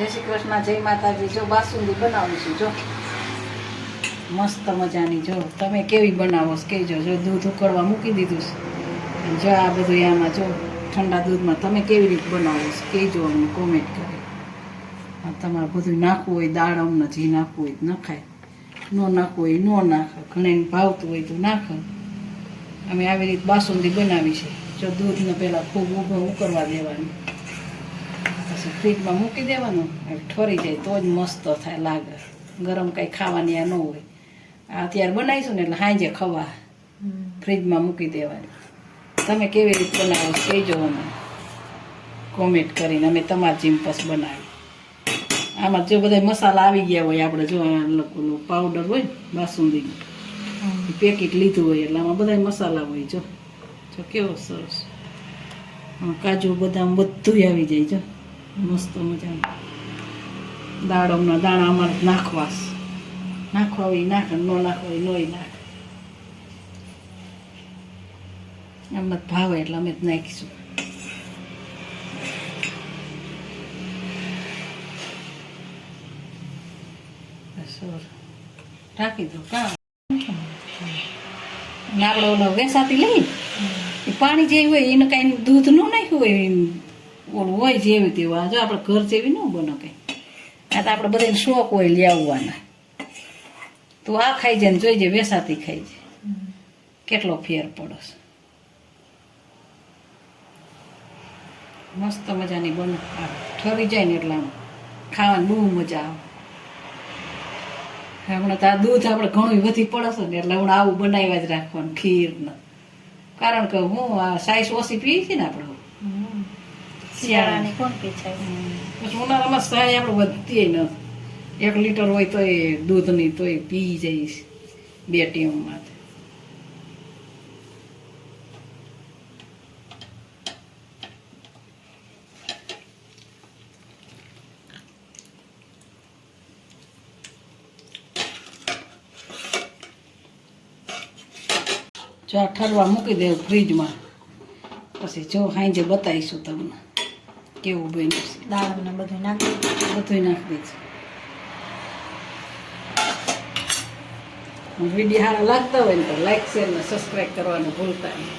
જય શ્રી કૃષ્ણ, જય માતાજી. જો બાસુંદી બનાવીશું. જો મસ્ત મજાની. જો તમે કેવી બનાવો છો કહેજો. જો દૂધ ઉકળવા મૂકી દીધું છે. જો આ બધું આમાં જો ઠંડા દૂધમાં તમે કેવી રીતે બનાવો છો કહેજો, અમને કોમેન્ટ કરી. તમારે બધું નાખવું હોય, દાળ અમને જે નાખવું હોય નખાય, ન નાખવું હોય ન નાખે. ઘણાને ભાવતું હોય તો નાખે. અમે આવી રીતે બાસુંદી બનાવી છે. જો દૂધને પહેલાં ખૂબ ઉકળવા દેવાનું, પછી ફ્રીજમાં મૂકી દેવાનું. ઠરી જાય તો જ મસ્ત થાય, લાગે. ગરમ કંઈ ખાવાની આ ન હોય. આ અત્યારે બનાવીશું ને એટલે સાંજે ખવા ફ્રીજમાં મૂકી દેવાની. તમે કેવી રીતે બનાવો કહેજો અમે કોમેન્ટ કરીને. અમે તમારી જેમ પછી બનાવી. આમાં જો બધા મસાલા આવી ગયા હોય, આપણે જો પાવડર હોય બાસુંદી પેકેટ લીધું હોય એટલે આમાં બધા મસાલા હોય. જો જો કેવો સરસ કાજુ બદામ બધું આવી જાય. જો મસ્ત મજાનું. દાડમના દાણા અમારે નાખવા હોય નાખે, ન નાખવા હોય નોય નાખે. અમને ભાવે એટલે અમે જ નાખીશું. ઢાંકી દો. કાં આપણે ઓલો વેસાતી લઈ પાણી જેવી હોય એને કાંઈ દૂધ ન નાખ્યું હોય, ઓલું હોય જેવી તેવું. જો આપણે ઘર જેવી ન બને કંઈ. આ તો આપણે બધાને શોખ હોય લાવવાના. તું આ ખાઈ જાય ને જોઈજે વેસાતી ખાઈ જાય કેટલો ફેર પડે. મસ્ત મજાની બને. ઠરી જાય ને એટલે આમ ખાવાની બહુ મજા આવે. હમણાં તો આ દૂધ આપણે ઘણું વધી પડે છે ને એટલે હમણાં આવું બનાવ્યા જ રાખવાનું ખીર ને. કારણ કે હું આ સાઈઝ ઓછી પીએ છીએ ને આપણે શિયાળાની કોણ પી છે. પછી ઉનાળામાં સાય આપણે વધતી ન 1 લીટર હોય તોય દૂધની તોય પી જઈશ 2 ટીમમાં. જો આ ઠરવા મૂકી દેવું ફ્રીજમાં. પછી જો સાંજે બતાવીશું તમને કેવું બન્યું છે. દાળ બધું નાખી દઈશું. વિડીયો સારા લાગતા હોય ને તો લાઈક શેર ને સબસ્ક્રાઈબ કરવાનું ભૂલતા નહીં.